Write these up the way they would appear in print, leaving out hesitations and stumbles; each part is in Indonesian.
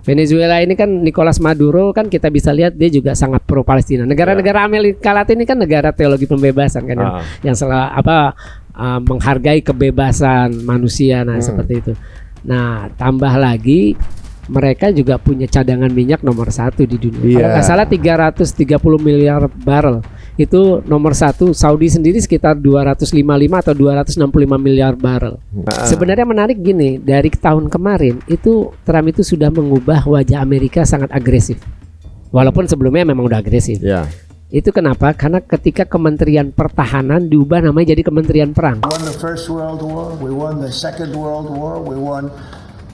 Venezuela ini kan Nicolas Maduro kan kita bisa lihat dia juga sangat pro Palestina. Negara-negara Amerika Latin ini kan negara teologi pembebasan kan yang menghargai kebebasan manusia seperti itu. Nah, tambah lagi mereka juga punya cadangan minyak nomor 1 di dunia. Kalau nggak salah 330 miliar barrel. Itu nomor 1. Saudi sendiri sekitar 255 atau 265 miliar barrel. Sebenarnya menarik gini, dari tahun kemarin itu Trump itu sudah mengubah wajah Amerika sangat agresif. Walaupun sebelumnya memang udah agresif. Itu kenapa? Karena ketika Kementerian Pertahanan diubah namanya jadi Kementerian Perang. We won the First World War, we won the Second World War, we won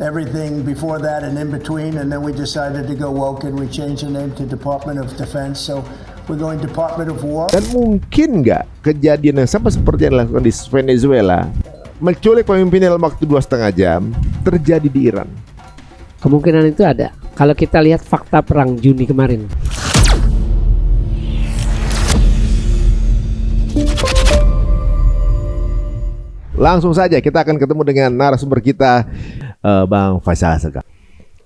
everything before that and in between, and then we decided to go woke and we changed the name to Department of Defense. So we're going Department of War. Dan mungkin nggak kejadian yang sama seperti yang dilakukan di Venezuela, menculik pemimpinnya dalam waktu 2,5 jam, terjadi di Iran? Kemungkinan itu ada. Kalau kita lihat fakta perang Juni kemarin. Langsung saja kita akan ketemu dengan narasumber kita, Bang Faisal Asegaf.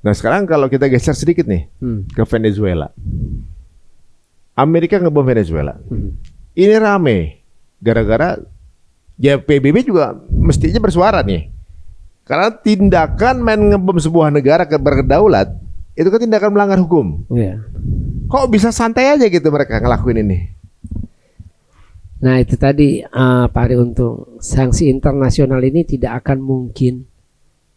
Nah, sekarang kalau kita geser sedikit nih ke Venezuela. Amerika ngebom Venezuela. Ini rame gara-gara ya PBB juga mestinya bersuara nih. Karena tindakan main ngebom sebuah negara berdaulat itu kan tindakan melanggar hukum. Kok bisa santai aja gitu mereka ngelakuin ini? Nah, itu tadi Pak Ari Untung, sanksi internasional ini tidak akan mungkin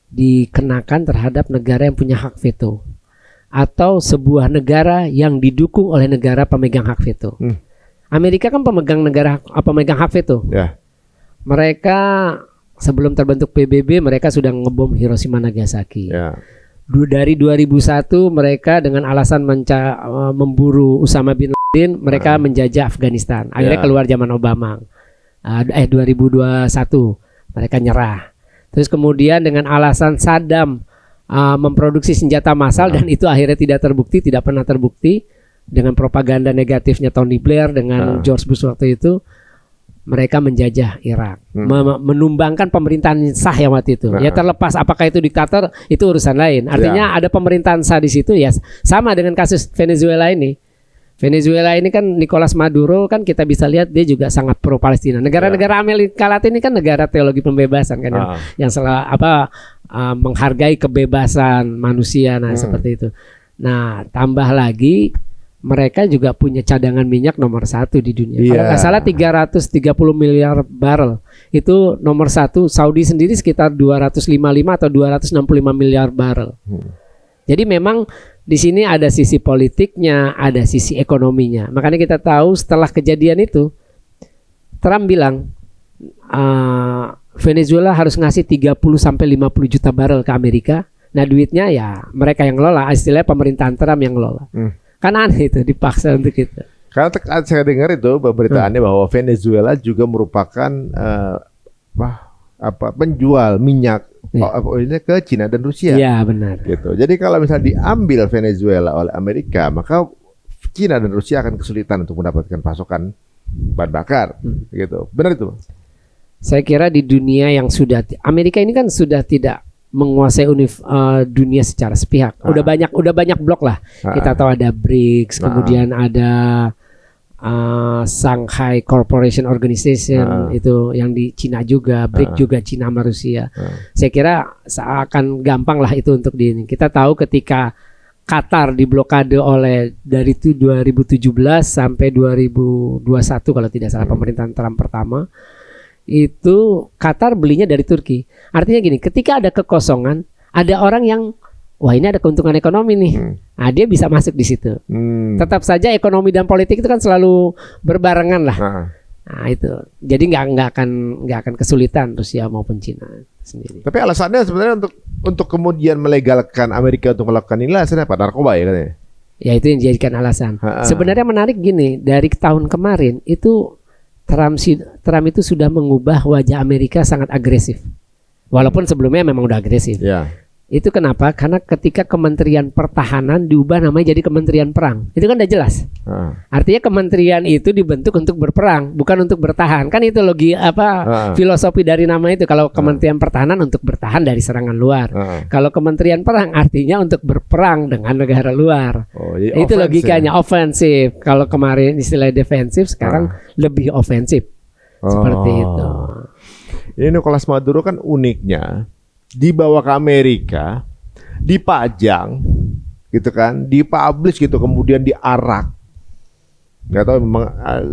dikenakan terhadap negara yang punya hak veto atau sebuah negara yang didukung oleh negara pemegang hak veto. Amerika kan pemegang hak veto. Mereka sebelum terbentuk PBB mereka sudah ngebom Hiroshima Nagasaki. Dari 2001 mereka dengan alasan memburu Usama bin Laden mereka menjajah Afghanistan. Akhirnya keluar zaman Obama. 2021 mereka nyerah. Terus kemudian dengan alasan Saddam memproduksi senjata massal dan itu akhirnya tidak pernah terbukti dengan propaganda negatifnya Tony Blair dengan George Bush waktu itu, mereka menjajah Irak, menumbangkan pemerintahan sah yang waktu itu. Ya terlepas apakah itu diktator itu urusan lain. Artinya ada pemerintahan sah di situ ya, sama dengan kasus Venezuela ini. Venezuela ini kan Nicolas Maduro kan kita bisa lihat dia juga sangat pro Palestina. Negara-negara Amerika Latin ini kan negara teologi pembebasan kan yang menghargai kebebasan manusia seperti itu. Nah, tambah lagi mereka juga punya cadangan minyak nomor 1 di dunia. Kalau nggak salah 330 miliar barrel. Itu nomor 1. Saudi sendiri sekitar 255 atau 265 miliar barrel. Jadi memang di sini ada sisi politiknya, ada sisi ekonominya. Makanya kita tahu setelah kejadian itu, Trump bilang Venezuela harus ngasih 30 sampai 50 juta barrel ke Amerika. Nah, duitnya ya mereka yang ngelola, istilahnya pemerintahan Trump yang ngelola. Kan aneh itu dipaksa untuk itu. Karena saya dengar itu beritaannya bahwa Venezuela juga merupakan penjual minyak ini ke Cina dan Rusia. Iya, benar. Gitu. Jadi kalau misalnya diambil Venezuela oleh Amerika, maka Cina dan Rusia akan kesulitan untuk mendapatkan pasokan bahan bakar. Gitu. Benar itu, Bang? Saya kira di dunia yang Amerika ini kan sudah tidak menguasai dunia secara sepihak. Udah banyak blok lah. Kita tahu ada BRICS, kemudian ada Shanghai Corporation Organization itu yang di Cina juga, BRICS juga Cina sama Rusia. Saya kira akan gampang lah itu untuk ini. Kita tahu ketika Qatar diblokade dari 2017 sampai 2021 kalau tidak salah pemerintahan Trump pertama. Itu Qatar belinya dari Turki. Artinya gini, ketika ada kekosongan, ada orang yang wah ini ada keuntungan ekonomi nih. Nah, dia bisa masuk di situ. Tetap saja ekonomi dan politik itu kan selalu berbarengan lah. Nah, itu. Jadi nggak akan kesulitan Rusia maupun Cina sendiri. Tapi alasannya sebenarnya untuk kemudian melegalkan Amerika untuk melakukan ini alasannya apa? Narkoba ya katanya. Ya itu yang dijadikan alasan. Sebenarnya menarik gini, dari tahun kemarin itu Trump itu sudah mengubah wajah Amerika sangat agresif. Walaupun sebelumnya memang udah agresif. Itu kenapa? Karena ketika Kementerian Pertahanan diubah namanya jadi Kementerian Perang. Itu kan udah jelas. Artinya kementerian itu dibentuk untuk berperang, bukan untuk bertahan. Kan itu filosofi dari nama itu. Kalau Kementerian Pertahanan untuk bertahan dari serangan luar. Kalau Kementerian Perang artinya untuk berperang dengan negara luar. Itu logikanya ofensif. Kalau kemarin istilah defensif, sekarang lebih ofensif. Seperti itu. Ini Nicolas Maduro kan uniknya dibawa ke Amerika, dipajang, gitu kan, dipublish gitu, kemudian diarak. Nggak tahu memang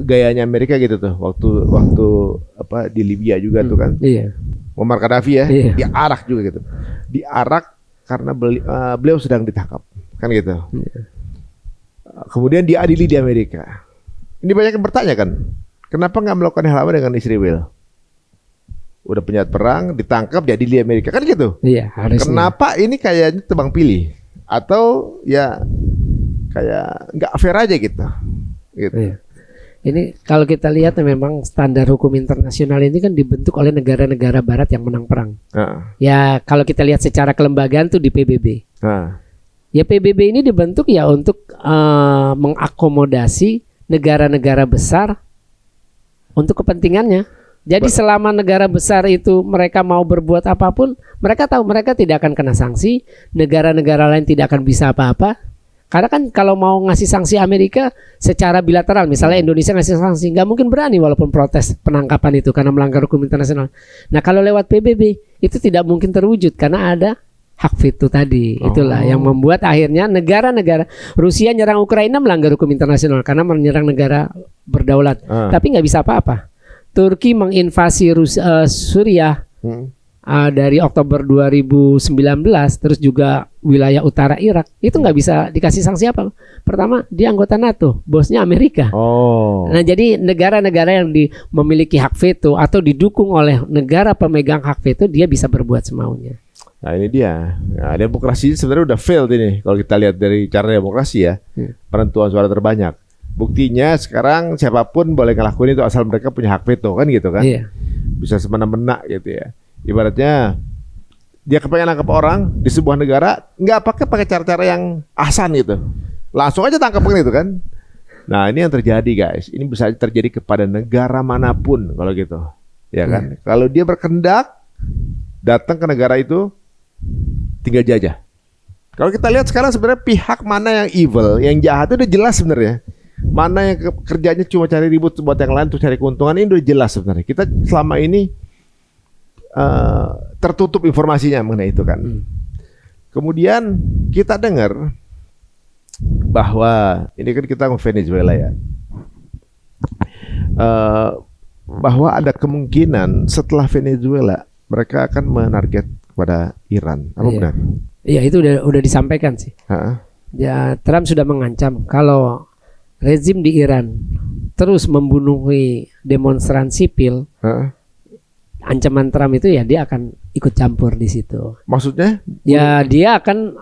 gayanya Amerika gitu tuh, waktu di Libya juga tuh kan, Muammar Gaddafi ya, diarak juga gitu, diarak karena beliau sedang ditangkap, kan gitu. Kemudian diadili di Amerika. Ini banyak yang bertanya kan, kenapa nggak melakukan hal sama dengan Israel? Udah penjahat perang, ditangkap jadi di Amerika kan gitu. Iya, harusnya. Kenapa ini kayaknya tebang pilih atau ya kayak nggak fair aja gitu. Iya. Ini kalau kita lihat memang standar hukum internasional ini kan dibentuk oleh negara-negara Barat yang menang perang. Ya kalau kita lihat secara kelembagaan tuh di PBB. Ya PBB ini dibentuk ya untuk mengakomodasi negara-negara besar untuk kepentingannya. Jadi selama negara besar itu mereka mau berbuat apapun, mereka tahu mereka tidak akan kena sanksi, negara-negara lain tidak akan bisa apa-apa. Karena kan kalau mau ngasih sanksi Amerika secara bilateral, misalnya Indonesia ngasih sanksi, nggak mungkin berani walaupun protes penangkapan itu karena melanggar hukum internasional. Nah kalau lewat PBB itu tidak mungkin terwujud karena ada hak veto tadi. Itulah yang membuat akhirnya negara-negara Rusia nyerang Ukraina melanggar hukum internasional karena menyerang negara berdaulat, tapi nggak bisa apa-apa. Turki menginvasi Suriah dari Oktober 2019, terus juga wilayah utara Irak, itu nggak bisa dikasih sanksi apa. Pertama, dia anggota NATO, bosnya Amerika. Nah jadi negara-negara yang memiliki hak veto atau didukung oleh negara pemegang hak veto, dia bisa berbuat semaunya. Nah ini dia, demokrasi sebenarnya udah failed ini kalau kita lihat dari cara demokrasi ya, penentuan suara terbanyak. Buktinya sekarang siapapun boleh ngelakuin itu asal mereka punya hak veto kan gitu kan. Bisa semena-mena gitu ya. Ibaratnya dia kepengen nangkap orang di sebuah negara, nggak pakai cara-cara yang ahsan gitu. Langsung aja tangkap kan itu kan. Nah ini yang terjadi guys. Ini bisa terjadi kepada negara manapun kalau gitu. Ya kan. Kalau dia berkehendak datang ke negara itu, tinggal jajah. Kalau kita lihat sekarang sebenarnya pihak mana yang evil, yang jahat itu udah jelas sebenarnya. Mana yang kerjanya cuma cari ribut buat yang lain untuk cari keuntungan, ini udah jelas sebenarnya. Kita selama ini tertutup informasinya mengenai itu kan. Kemudian kita dengar bahwa ini kan kita mau Venezuela ya, bahwa ada kemungkinan setelah Venezuela mereka akan menarget kepada Iran. Apa benar? Iya itu udah disampaikan sih. Ya Trump sudah mengancam kalau rezim di Iran terus membunuhi demonstran sipil, ancaman Trump itu ya dia akan ikut campur di situ. Maksudnya? Ya dia akan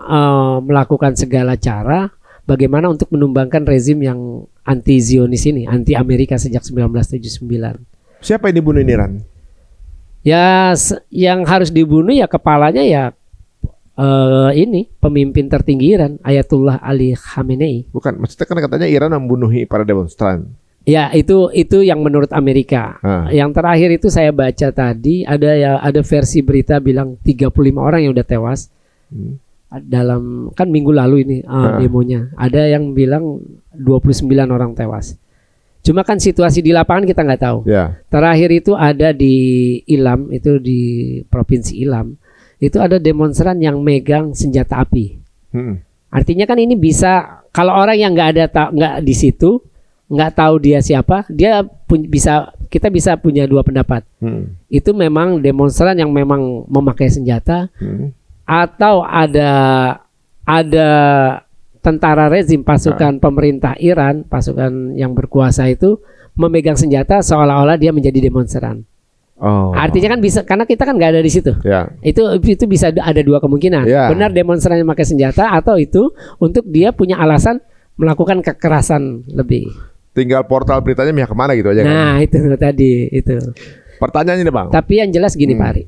melakukan segala cara bagaimana untuk menumbangkan rezim yang anti Zionis ini, anti Amerika sejak 1979. Siapa yang dibunuh Iran? Ya yang harus dibunuh ya kepalanya ya ini pemimpin tertinggi Iran, Ayatullah Ali Khamenei. Bukan, maksudnya kan katanya Iran membunuhi para demonstran. Ya itu yang menurut Amerika. Yang terakhir itu saya baca tadi ada versi berita bilang 35 orang yang udah tewas dalam kan minggu lalu ini demonya. Ada yang bilang 29 orang tewas. Cuma kan situasi di lapangan kita nggak tahu. Terakhir itu ada di Ilam, itu di provinsi Ilam. Itu ada demonstran yang megang senjata api. Artinya kan ini bisa kalau orang yang nggak di situ, nggak tahu dia siapa, kita bisa punya dua pendapat. Itu memang demonstran yang memang memakai senjata, atau ada tentara rezim pasukan pemerintah Iran, pasukan yang berkuasa itu memegang senjata seolah-olah dia menjadi demonstran. Artinya kan bisa karena kita kan nggak ada di situ. Itu bisa ada dua kemungkinan. Benar demonstran yang pakai senjata atau itu untuk dia punya alasan melakukan kekerasan lebih. Tinggal portal beritanya pihak kemana gitu aja kan. Nah itu tadi itu. Pertanyaannya nih Bang. Tapi yang jelas gini Pak Ari.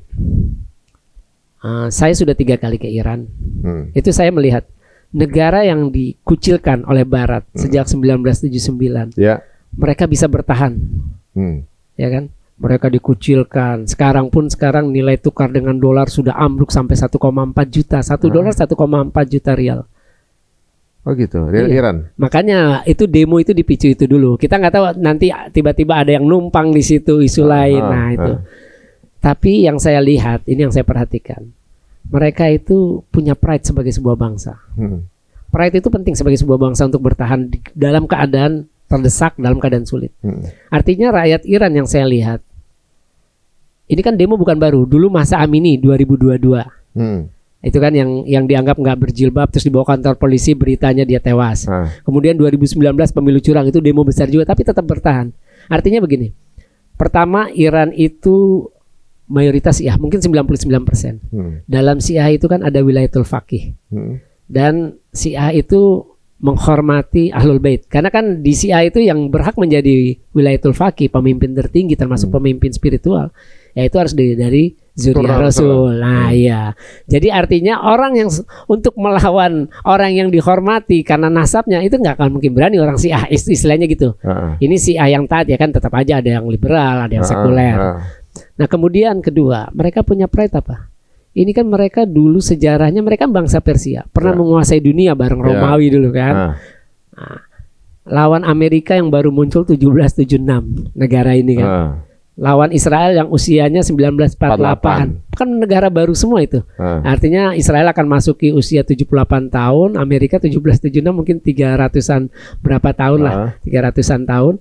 Saya sudah 3 kali ke Iran. Hmm. Itu saya melihat negara yang dikucilkan oleh Barat sejak 1979, Ya. mereka bisa bertahan, Hmm. ya kan? Mereka dikucilkan. Sekarang nilai tukar dengan dolar sudah ambruk sampai 1,4 juta. 1 dolar 1,4 juta rial. Oh gitu, Real Iya. Iran. Makanya itu demo itu dipicu itu dulu. Kita nggak tahu nanti tiba-tiba ada yang numpang di situ isu lain. Nah itu. Tapi yang saya lihat, ini yang saya perhatikan, mereka itu punya pride sebagai sebuah bangsa. Hmm. Pride itu penting sebagai sebuah bangsa untuk bertahan dalam keadaan terdesak, dalam keadaan sulit. Hmm. Artinya rakyat Iran yang saya lihat, ini kan demo bukan baru. Dulu masa Amini 2022. Hmm. Itu kan yang dianggap nggak berjilbab terus dibawa kantor polisi, beritanya dia tewas. Kemudian 2019 pemilu curang, itu demo besar juga tapi tetap bertahan. Artinya begini. Pertama, Iran itu mayoritas Syiah, mungkin 99%. Dalam Syiah itu kan ada wilayatul faqih. Dan Syiah itu menghormati Ahlul Bait. Karena kan di Syiah itu yang berhak menjadi wilayatul faqih, pemimpin tertinggi termasuk pemimpin spiritual, yaitu harus dari Zuriyah Rasul. Nah iya. Jadi artinya orang yang untuk melawan orang yang dihormati karena nasabnya itu nggak akan mungkin berani orang Syiah, istilahnya gitu. Ini Syiah yang taat ya kan, tetap aja ada yang liberal, ada yang sekuler. Nah kemudian kedua, mereka punya pride apa? Ini kan mereka dulu sejarahnya, mereka bangsa Persia, pernah menguasai dunia bareng Romawi dulu kan. Nah, lawan Amerika yang baru muncul 1776 negara ini kan. Lawan Israel yang usianya 1948. Kan negara baru semua itu. Artinya Israel akan masuki usia 78 tahun, Amerika 1776 mungkin 300-an berapa tahun lah, 300-an tahun.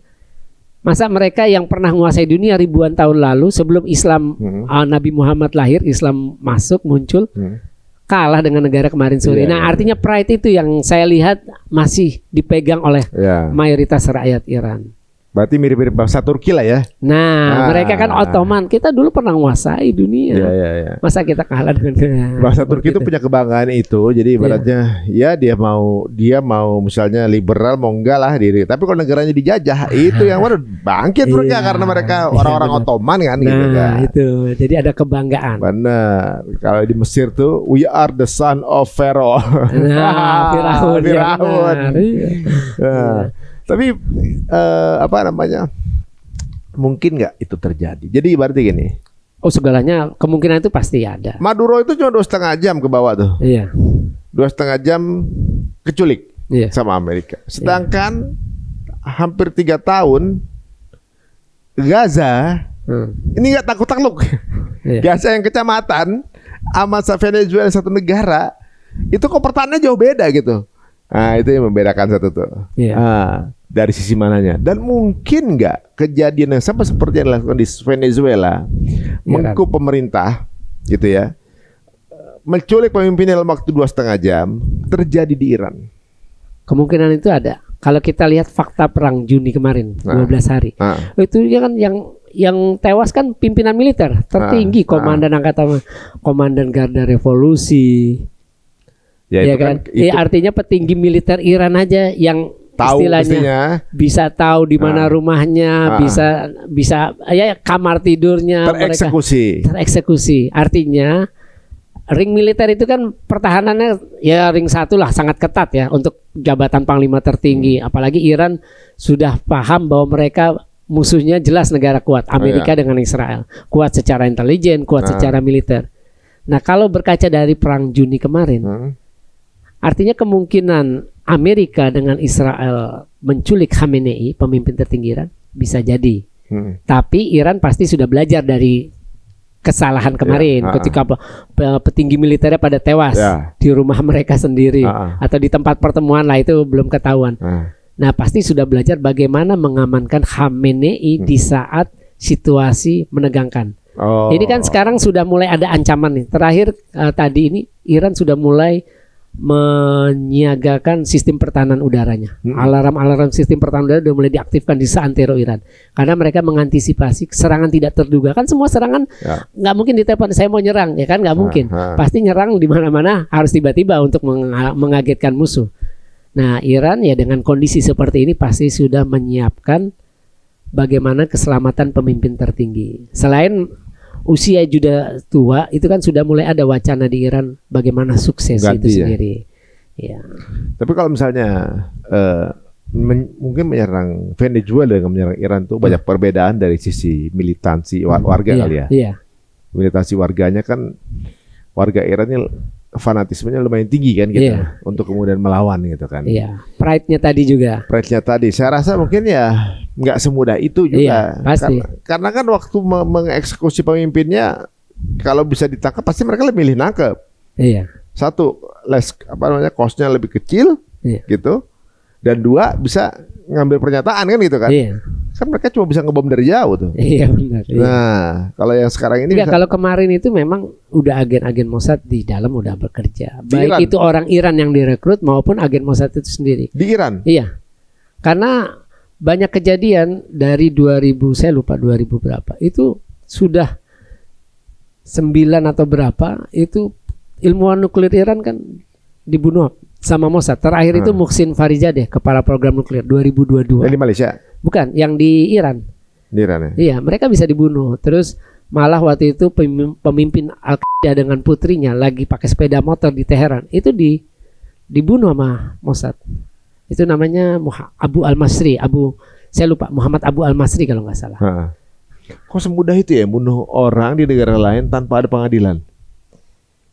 Masa mereka yang pernah menguasai dunia ribuan tahun lalu sebelum Islam, Nabi Muhammad lahir, Islam masuk muncul, kalah dengan negara kemarin sore. Nah, artinya pride itu yang saya lihat masih dipegang oleh mayoritas rakyat Iran. Berarti mirip-mirip bangsa Turki lah ya. Nah, mereka kan Ottoman, kita dulu pernah menguasai dunia. Masa kita kalah dengan bangsa Turki itu punya kebanggaan itu. Jadi ibaratnya ya dia mau misalnya liberal mau enggak lah diri. Tapi kalau negaranya dijajah itu yang mana bangkit mereka karena mereka orang-orang Ottoman kan gitu kan. Nah, itu. Jadi ada kebanggaan. Benar. Kalau di Mesir tuh we are the son of Pharaoh. Nah, Firaun. Nah, tapi apa namanya? Mungkin nggak itu terjadi. Jadi berarti gini. Oh, segalanya kemungkinan itu pasti ada. Maduro itu cuma 2,5 jam ke bawah tuh. Iya. 2,5 jam keculik sama Amerika. Sedangkan hampir 3 tahun Gaza ini nggak takut-takluk. Gaza yang kecamatan sama Venezuela satu negara itu kok pertahanannya jauh beda gitu. Nah itu yang membedakan satu tuh. Dari sisi mananya. Dan mungkin nggak kejadian yang sama seperti yang dilakukan di Venezuela, mengkup pemerintah gitu ya, menculik pemimpinnya dalam waktu 2,5 jam, terjadi di Iran. Kemungkinan itu ada. Kalau kita lihat fakta perang Juni kemarin, 12 hari, itu kan yang tewas kan pimpinan militer tertinggi, komandan angkatan, komandan Garda Revolusi. Ya itu kan? Itu artinya petinggi militer Iran aja yang tahu istilahnya bisa tahu di mana rumahnya, bisa ya kamar tidurnya tereksekusi. Artinya ring militer itu kan pertahanannya ya ring 1 lah, sangat ketat ya untuk jabatan panglima tertinggi. Apalagi Iran sudah paham bahwa mereka musuhnya jelas negara kuat, Amerika dengan Israel, kuat secara intelijen, kuat secara militer. Nah kalau berkaca dari perang Juni kemarin, artinya kemungkinan Amerika dengan Israel menculik Khamenei, pemimpin tertinggi Iran, bisa jadi. Tapi Iran pasti sudah belajar dari kesalahan kemarin ketika petinggi militernya pada tewas di rumah mereka sendiri atau di tempat pertemuan lah, itu belum ketahuan. Nah pasti sudah belajar bagaimana mengamankan Khamenei di saat situasi menegangkan. Ini kan sekarang sudah mulai ada ancaman nih. Terakhir tadi ini Iran sudah mulai menyiagakan sistem pertahanan udaranya. Alarm sistem pertahanan udara sudah mulai diaktifkan di seantero Iran karena mereka mengantisipasi serangan tidak terduga. Kan semua serangan nggak mungkin ditelepon saya mau nyerang, ya kan nggak mungkin. Pasti nyerang di mana-mana harus tiba-tiba untuk mengagetkan musuh. Nah Iran ya dengan kondisi seperti ini pasti sudah menyiapkan bagaimana keselamatan pemimpin tertinggi. Selain usia juga tua, itu kan sudah mulai ada wacana di Iran bagaimana sukses Ganti itu ya. sendiri. Ya. Tapi kalau misalnya mungkin menyerang Venezuela dengan menyerang Iran tuh banyak perbedaan dari sisi militansi warga Iya, kali ya. iya. Militansi warganya kan, warga Iran ini fanatismenya lumayan tinggi kan gitu, Iya. untuk kemudian melawan gitu kan. Iya, pride-nya tadi juga. Pride-nya tadi, saya rasa mungkin ya nggak semudah itu juga. Iya, pasti. Karena kan waktu mengeksekusi pemimpinnya, kalau bisa ditangkap pasti mereka lebih milih nangkep. Iya. Satu, cost-nya lebih kecil, Iya. gitu. Dan dua, bisa ngambil pernyataan kan gitu kan. Iya. Kan mereka cuma bisa ngebom dari jauh tuh. Iya benar. Iya. Nah, kalau yang sekarang ini Enggak, bisa, kalau kemarin itu memang udah agen-agen Mossad di dalam udah bekerja. Di Baik Iran? itu orang Iran yang direkrut maupun agen Mossad itu sendiri. di Iran. Iya. Karena banyak kejadian dari 2000, saya lupa 2000 berapa. Itu sudah 9 atau berapa itu ilmuwan nuklir Iran kan dibunuh sama Mossad. Terakhir itu Muhsin Farizadeh, kepala program nuklir 2022. Yang di Malaysia, Bukan, yang di Iran. di Iran ya. Iya, mereka bisa dibunuh. Terus malah waktu itu pemimpin Al-Qaeda dengan putrinya lagi pakai sepeda motor di Teheran. Itu dibunuh sama Mossad. Itu namanya Abu Al-Masri, saya lupa, Muhammad Abu Al-Masri kalau nggak salah. Ha. Kok semudah itu ya bunuh orang di negara lain tanpa ada pengadilan?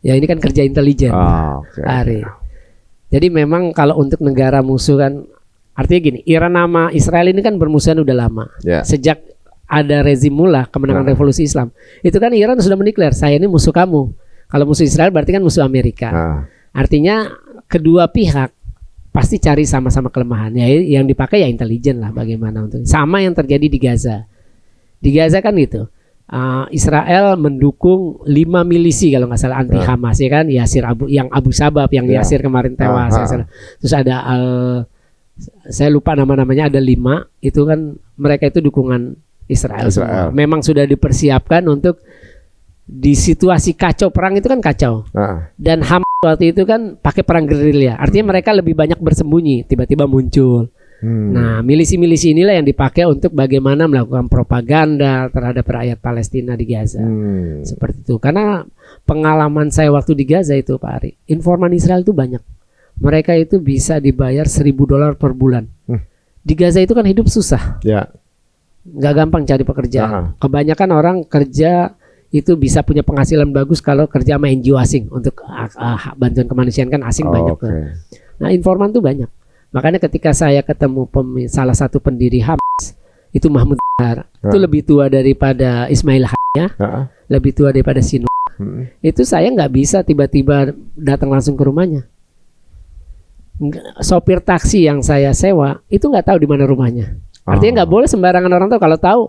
Ya ini kan kerja intelijen. Oke. Ari. Jadi memang kalau untuk negara musuh kan, artinya gini, Iran sama Israel ini kan bermusuhan udah lama. Ya. Sejak ada rezim mula kemenangan revolusi Islam, itu kan Iran sudah mendeklar saya ini musuh kamu. Kalau musuh Israel berarti kan musuh Amerika. Nah, Artinya kedua pihak pasti cari sama-sama kelemahan. Ya yang dipakai ya intelijen lah bagaimana untuk. Sama yang terjadi di Gaza. Di Gaza kan gitu. Israel mendukung 5 milisi kalau nggak salah anti Hamas ya kan, yang Abu Sabab yang Ya. Yasir kemarin tewas. Terus ada saya lupa nama-namanya, ada 5 itu kan mereka itu dukungan Israel. Semua. Memang sudah dipersiapkan untuk di situasi kacau perang itu kan kacau. Dan Hamas waktu itu kan pakai perang gerilya. Artinya mereka lebih banyak bersembunyi, tiba-tiba muncul. Nah, milisi-milisi inilah yang dipakai untuk bagaimana melakukan propaganda terhadap rakyat Palestina di Gaza. Seperti itu. Karena pengalaman saya waktu di Gaza itu Pak Ari, informan Israel itu banyak. Mereka itu bisa dibayar $1.000 per bulan. Di Gaza itu kan hidup susah. ya. Nggak gampang cari pekerjaan. Kebanyakan orang kerja itu bisa punya penghasilan bagus kalau kerja sama NGO asing untuk bantuan kemanusiaan kan asing banyak. Nah, informan tuh banyak. Makanya ketika saya ketemu salah satu pendiri Hamas itu Mahmud Zahar, itu lebih tua daripada Ismail Haniyah, lebih tua daripada Sinwar. Itu saya nggak bisa tiba-tiba datang langsung ke rumahnya. Sopir taksi yang saya sewa itu nggak tahu di mana rumahnya. Artinya nggak boleh sembarangan orang tahu. Kalau tahu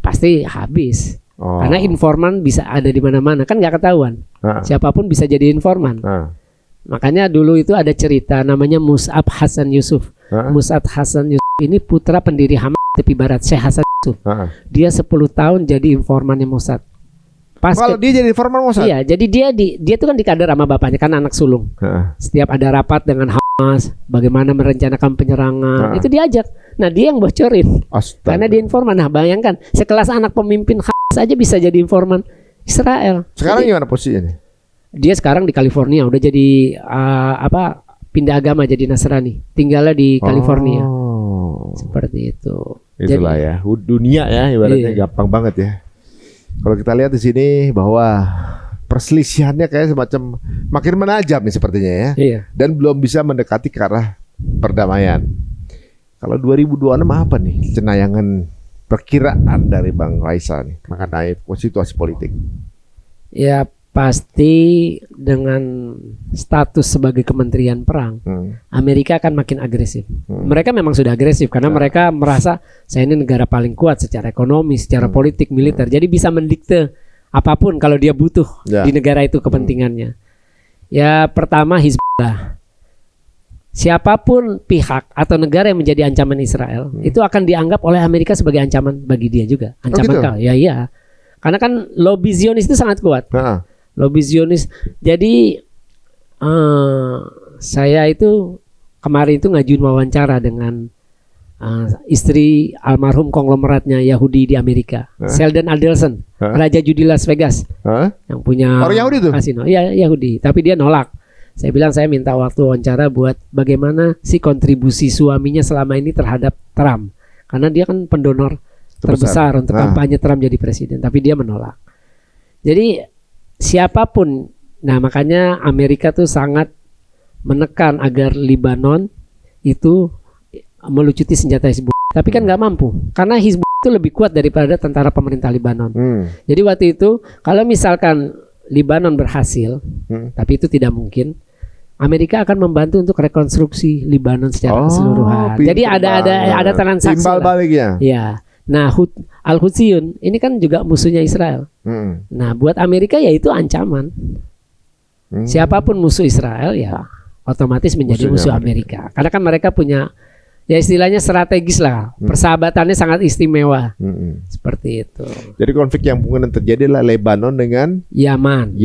pasti habis. Karena informan bisa ada di mana-mana kan nggak ketahuan. Siapapun bisa jadi informan. Makanya dulu itu ada cerita namanya Mus'ab Hasan Yusuf. Mus'ab Hasan Yusuf ini putra pendiri Hamas tepi barat, Syekh Hasan Yusuf. Dia 10 tahun jadi informannya Mossad. Kalau dia jadi informan Mossad? Iya, jadi dia tuh kan dikader sama bapaknya kan anak sulung. Setiap ada rapat dengan Hamas, bagaimana merencanakan penyerangan, itu diajak. Nah, dia yang bocorin. Karena dia informan. Nah, bayangkan sekelas anak pemimpin Hamas aja bisa jadi informan Israel. Sekarang gimana posisinya? Dia sekarang di California udah jadi pindah agama jadi Nasrani, tinggalnya di California. Seperti itu. Itulah ya, dunia ya ibaratnya gampang banget ya. Kalau kita lihat di sini bahwa perselisihannya kayak semacam makin menajam nih sepertinya ya. Iya. Dan belum bisa mendekati ke arah perdamaian. Kalau 2026 apa nih cenayangan perkiraan dari Bang Raisa nih mengenai situasi politik? Ya pasti dengan status sebagai kementerian perang, Amerika akan makin agresif. Mereka memang sudah agresif karena mereka merasa saya ini negara paling kuat secara ekonomi, secara politik, militer. Jadi bisa mendikte apapun kalau dia butuh di negara itu kepentingannya. Ya pertama Hizbullah. Siapapun pihak atau negara yang menjadi ancaman Israel itu akan dianggap oleh Amerika sebagai ancaman bagi dia juga. Ancaman Ya iya. Karena kan lobby Zionis itu sangat kuat. Lobby Zionis. Jadi saya itu kemarin itu ngajuin wawancara dengan istri almarhum konglomeratnya Yahudi di Amerika, Sheldon Adelson, raja judi Las Vegas, yang punya orang Yahudi tuh? kasino. Iya, Yahudi, tapi dia nolak. Saya bilang saya minta waktu wawancara buat bagaimana sih kontribusi suaminya selama ini terhadap Trump, karena dia kan pendonor terbesar untuk kampanye Trump jadi presiden, tapi dia menolak. Jadi siapapun, nah makanya Amerika tuh sangat menekan agar Lebanon itu melucuti senjata Hizbullah, tapi kan nggak mampu karena Hizbullah itu lebih kuat daripada tentara pemerintah Lebanon. Jadi waktu itu kalau misalkan Lebanon berhasil, tapi itu tidak mungkin, Amerika akan membantu untuk rekonstruksi Lebanon secara keseluruhan. Jadi ada transaksi. Timbal baliknya. Ya. Nah, Al-Hutsiyun ini kan juga musuhnya Israel. Nah, buat Amerika ya itu ancaman. Siapapun musuh Israel ya otomatis menjadi musuh Amerika. Karena kan mereka punya ya istilahnya strategis lah, persahabatannya sangat istimewa, seperti itu. Jadi konflik yang mungkin terjadi adalah Lebanon dengan Yaman.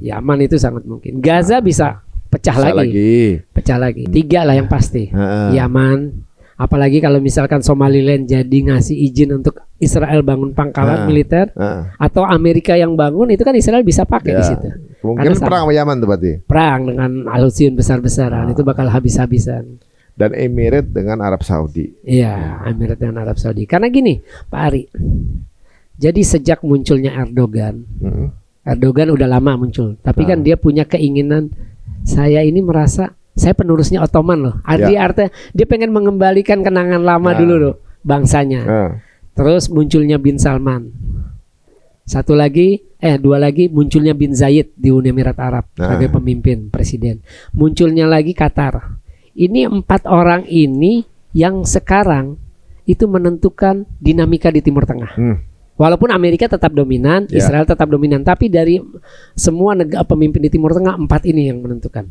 Yaman itu sangat mungkin. Gaza bisa pecah lagi. 3 lah yang pasti. Yaman, apalagi kalau misalkan Somaliland jadi ngasih izin untuk Israel bangun pangkalan militer, atau Amerika yang bangun, itu kan Israel bisa pakai di situ. Mungkin perang sama Yaman tuh berarti. Perang dengan Al-Hutsiyun besar-besaran itu bakal habis-habisan. Dan Emirat dengan Arab Saudi. Iya, Emirat dengan Arab Saudi. Karena gini, Pak Ari. Jadi sejak munculnya Erdogan udah lama muncul. Tapi kan dia punya keinginan, saya ini merasa saya penerusnya Ottoman loh. Artinya dia pengen mengembalikan kenangan lama dulu loh, bangsanya. Terus munculnya Bin Salman. Dua lagi munculnya Bin Zayed di Uni Emirat Arab sebagai pemimpin presiden. Munculnya lagi Qatar. Ini 4 orang ini yang sekarang itu menentukan dinamika di Timur Tengah. Walaupun Amerika tetap dominan, Israel tetap dominan, tapi dari semua negara pemimpin di Timur Tengah 4 ini yang menentukan.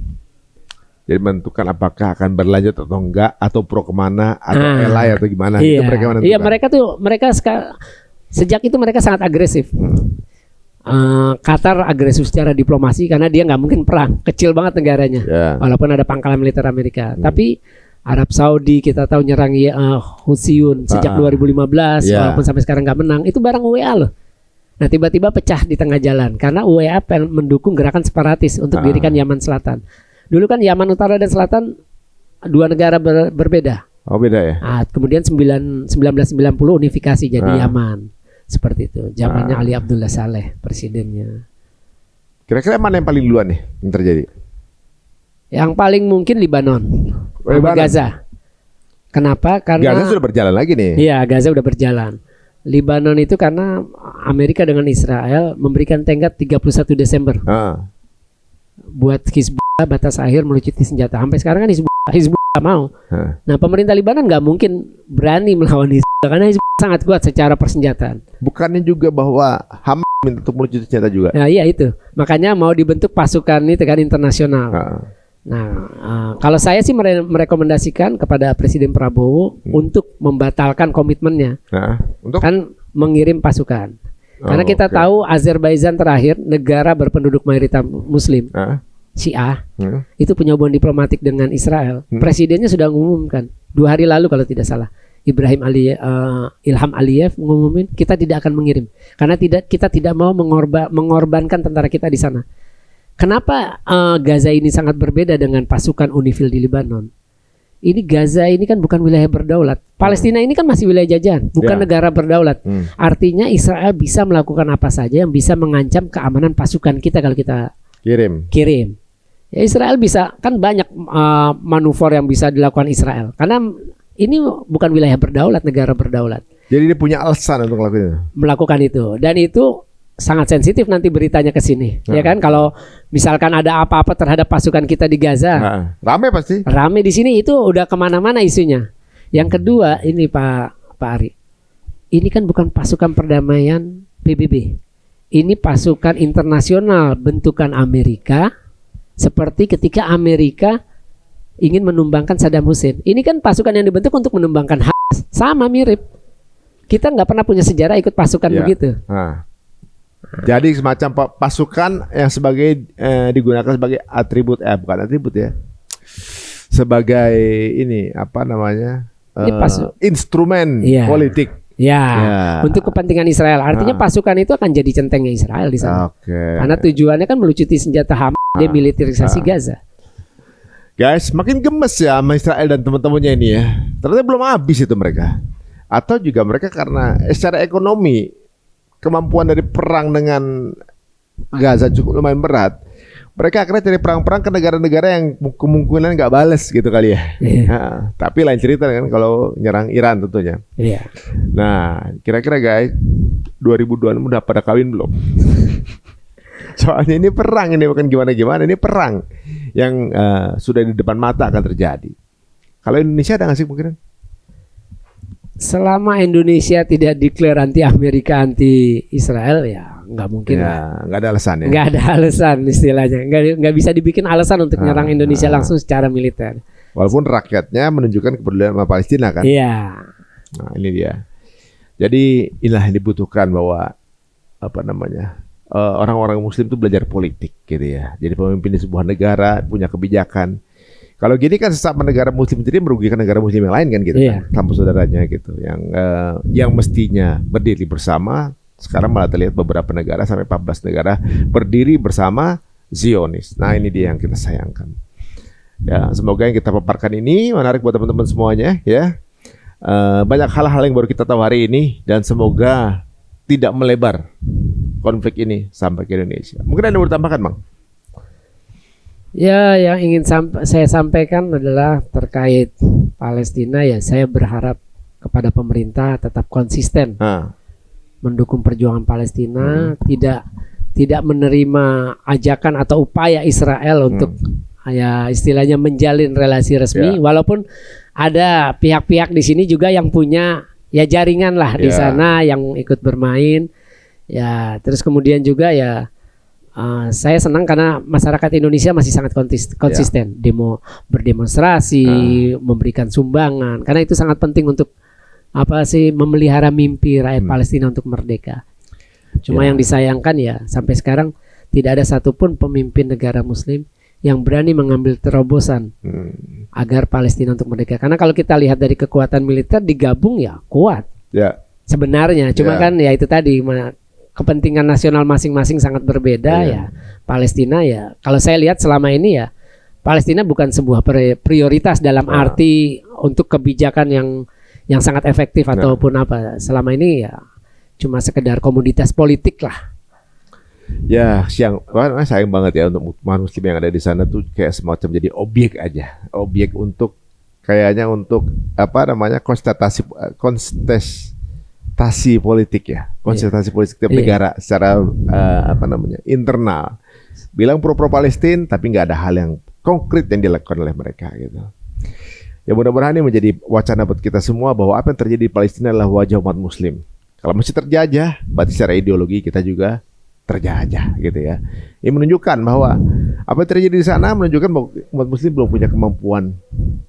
Jadi menentukan apakah akan berlanjut atau enggak, atau pro kemana, atau ally atau gimana. Itu mereka menentukan. Iya, mereka sejak itu mereka sangat agresif. Qatar agresif secara diplomasi karena dia nggak mungkin perang, kecil banget negaranya, walaupun ada pangkalan militer Amerika. Tapi Arab Saudi kita tahu nyerang Hutsiyun sejak 2015, walaupun sampai sekarang nggak menang, itu barang UEA loh. Nah tiba-tiba pecah di tengah jalan karena UEA mendukung gerakan separatis untuk dirikan Yaman Selatan. Dulu kan Yaman Utara dan Selatan 2 negara berbeda. Oh beda ya. Kemudian 1990 unifikasi jadi Yaman. Seperti itu, zamannya Ali Abdullah Saleh presidennya. Kira-kira mana yang paling duluan nih yang terjadi? Yang paling mungkin Lebanon. Gaza. Kenapa? Karena Gaza sudah berjalan lagi nih. Iya, Gaza udah berjalan. Lebanon itu karena Amerika dengan Israel memberikan tenggat 31 Desember. Buat Hizbullah batas akhir melucuti senjata. Sampai sekarang kan Hizbullah mau. Nah, pemerintah Lebanon nggak mungkin berani melawan Hizbullah karena Hizbullah sangat kuat secara persenjataan. Bukannya juga bahwa Hamas minta untuk melucuti senjata juga. Nah, iya itu. Makanya mau dibentuk pasukan ini tekan internasional. Nah, kalau saya sih merekomendasikan kepada Presiden Prabowo untuk membatalkan komitmennya. Untuk kan mengirim pasukan. Karena kita tahu Azerbaijan terakhir negara berpenduduk mayoritas Muslim. Syiah itu punya hubungan diplomatik dengan Israel. Presidennya sudah mengumumkan 2 hari lalu kalau tidak salah. Ilham Aliyev mengumumin kita tidak akan mengirim karena kita tidak mau mengorbankan tentara kita di sana. Kenapa Gaza ini sangat berbeda dengan pasukan UNIFIL di Lebanon? Ini Gaza ini kan bukan wilayah berdaulat. Palestina ini kan masih wilayah jajahan, bukan negara berdaulat. Artinya Israel bisa melakukan apa saja yang bisa mengancam keamanan pasukan kita kalau kita kirim. Ya Israel bisa, kan banyak manuver yang bisa dilakukan Israel karena ini bukan wilayah berdaulat, negara berdaulat. Jadi dia punya alasan untuk melakukan itu. Dan itu sangat sensitif nanti beritanya ke sini. Ya kan, kalau misalkan ada apa-apa terhadap pasukan kita di Gaza, rame pasti. Rame di sini itu udah kemana-mana isunya. Yang kedua ini Pak Ari, ini kan bukan pasukan perdamaian PBB. Ini pasukan internasional bentukan Amerika, seperti ketika Amerika ingin menumbangkan Saddam Hussein. Ini kan pasukan yang dibentuk untuk menumbangkan Hamas. Sama mirip. Kita nggak pernah punya sejarah ikut pasukan begitu. Jadi semacam pasukan yang digunakan sebagai atribut, bukan atribut ya. Sebagai ini Ini instrumen Iya. politik. Ya, Ya. untuk kepentingan Israel. Artinya pasukan itu akan jadi centengnya Israel di sana. Oke. Karena tujuannya kan melucuti senjata Hamas, demilitarisasi Gaza. Guys, makin gemes ya sama Israel dan teman-temannya ini ya. Ternyata belum habis itu mereka. Atau juga mereka karena secara ekonomi kemampuan dari perang dengan Gaza cukup lumayan berat. Mereka akhirnya cari perang-perang ke negara-negara yang kemungkinan nggak bales gitu kali ya. Iya. Nah, tapi lain cerita kan kalau nyerang Iran tentunya. Iya. Nah, kira-kira guys, 2002 udah pada kawin belum? Soalnya ini perang, ini bukan gimana-gimana, ini perang yang sudah di depan mata akan terjadi. Kalau Indonesia ada nggak sih kemungkinan? Selama Indonesia tidak declare anti Amerika, anti Israel, ya nggak mungkin. Ya, nggak ada alasan ya. Nggak ada alasan istilahnya. Nggak bisa dibikin alasan untuk nyerang Indonesia langsung secara militer. Walaupun rakyatnya menunjukkan kepedulian sama Palestina kan. Iya. Nah, ini dia. Jadi inilah yang dibutuhkan bahwa apa namanya orang-orang Muslim itu belajar politik gitu ya. Jadi pemimpin di sebuah negara punya kebijakan. Kalau gini kan sesama negara Muslim sendiri merugikan negara Muslim yang lain kan gitu Iya. kan, sama saudaranya gitu. Yang mestinya berdiri bersama, sekarang malah terlihat beberapa negara sampai 14 negara berdiri bersama Zionis. Nah ini dia yang kita sayangkan. Ya semoga yang kita paparkan ini menarik buat teman-teman semuanya ya. Banyak hal-hal yang baru kita tahu hari ini dan semoga tidak melebar konflik ini sampai ke Indonesia. Mungkin ada yang mau ditambahkan, Bang? Ya, yang ingin saya sampaikan adalah terkait Palestina ya. Saya berharap kepada pemerintah tetap konsisten mendukung perjuangan Palestina, tidak menerima ajakan atau upaya Israel untuk ya istilahnya menjalin relasi resmi, walaupun ada pihak-pihak di sini juga yang punya ya jaringan lah di sana yang ikut bermain. Ya, terus kemudian juga ya saya senang karena masyarakat Indonesia masih sangat konsisten, berdemonstrasi, memberikan sumbangan, karena itu sangat penting untuk memelihara mimpi rakyat Palestina untuk merdeka. Cuma yang disayangkan ya sampai sekarang tidak ada satupun pemimpin negara Muslim yang berani mengambil terobosan agar Palestina untuk merdeka. Karena kalau kita lihat dari kekuatan militer digabung ya kuat. Sebenarnya, cuma kan ya itu tadi kepentingan nasional masing-masing sangat berbeda ya. Palestina ya, kalau saya lihat selama ini ya Palestina bukan sebuah prioritas dalam arti untuk kebijakan yang sangat efektif ataupun apa. Selama ini ya cuma sekedar komoditas politik lah. Ya, sayang banget ya untuk umat Muslim yang ada di sana tuh kayak semacam jadi objek untuk kayaknya untuk kontestasi politik ya, konsultasi politik tiap negara secara internal. Bilang pro Palestina tapi nggak ada hal yang konkret yang dilakukan oleh mereka gitu. Ya mudah-mudahan ini menjadi wacana buat kita semua bahwa apa yang terjadi di Palestina adalah wajah umat Muslim. Kalau masih terjajah, berarti secara ideologi kita juga terjajah gitu ya. Ini menunjukkan bahwa apa yang terjadi di sana menunjukkan bahwa umat Muslim belum punya kemampuan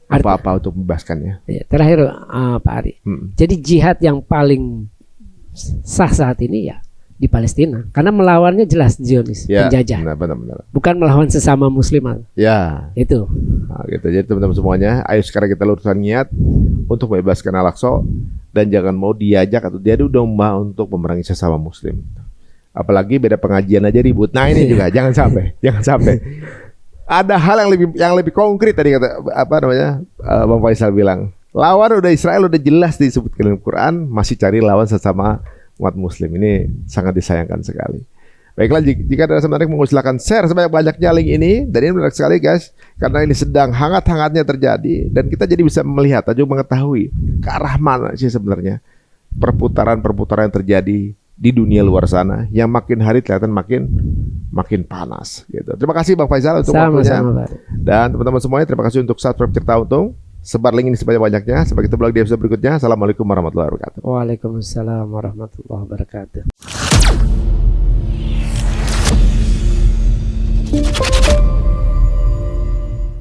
apa-apa untuk membebaskannya. Ya, terakhir Pak Ari. Jadi jihad yang paling sah saat ini ya di Palestina, karena melawannya jelas Zionis, penjajah. Benar. Bukan melawan sesama Muslim. Ya. Itu. Nah, gitu. Jadi teman-teman semuanya, ayo sekarang kita luruskan niat untuk membebaskan Al-Aqsa dan jangan mau diajak atau diadu domba untuk memerangi sesama Muslim. Apalagi beda pengajian aja ribut. Nah ini juga jangan sampai. Ada hal yang lebih konkret tadi kata Bang Faisal bilang. Lawan udah Israel udah jelas disebutkan dalam Quran, masih cari lawan sesama umat Muslim. Ini sangat disayangkan sekali. Baiklah, jika ada menarik, silakan share sebanyak-banyaknya link ini. Dan ini menarik sekali guys, karena ini sedang hangat-hangatnya terjadi dan kita jadi bisa melihat atau mengetahui ke arah mana sih sebenarnya perputaran-perputaran yang terjadi di dunia luar sana yang makin hari kelihatan makin panas gitu. Terima kasih Bang Faisal untuk waktunya. Dan teman-teman semuanya terima kasih untuk subscribe Cerita Untung. Sebar link ini sebanyak-banyaknya. Sampai ketemu lagi di episode berikutnya. Assalamualaikum warahmatullahi wabarakatuh. Waalaikumsalam warahmatullahi wabarakatuh.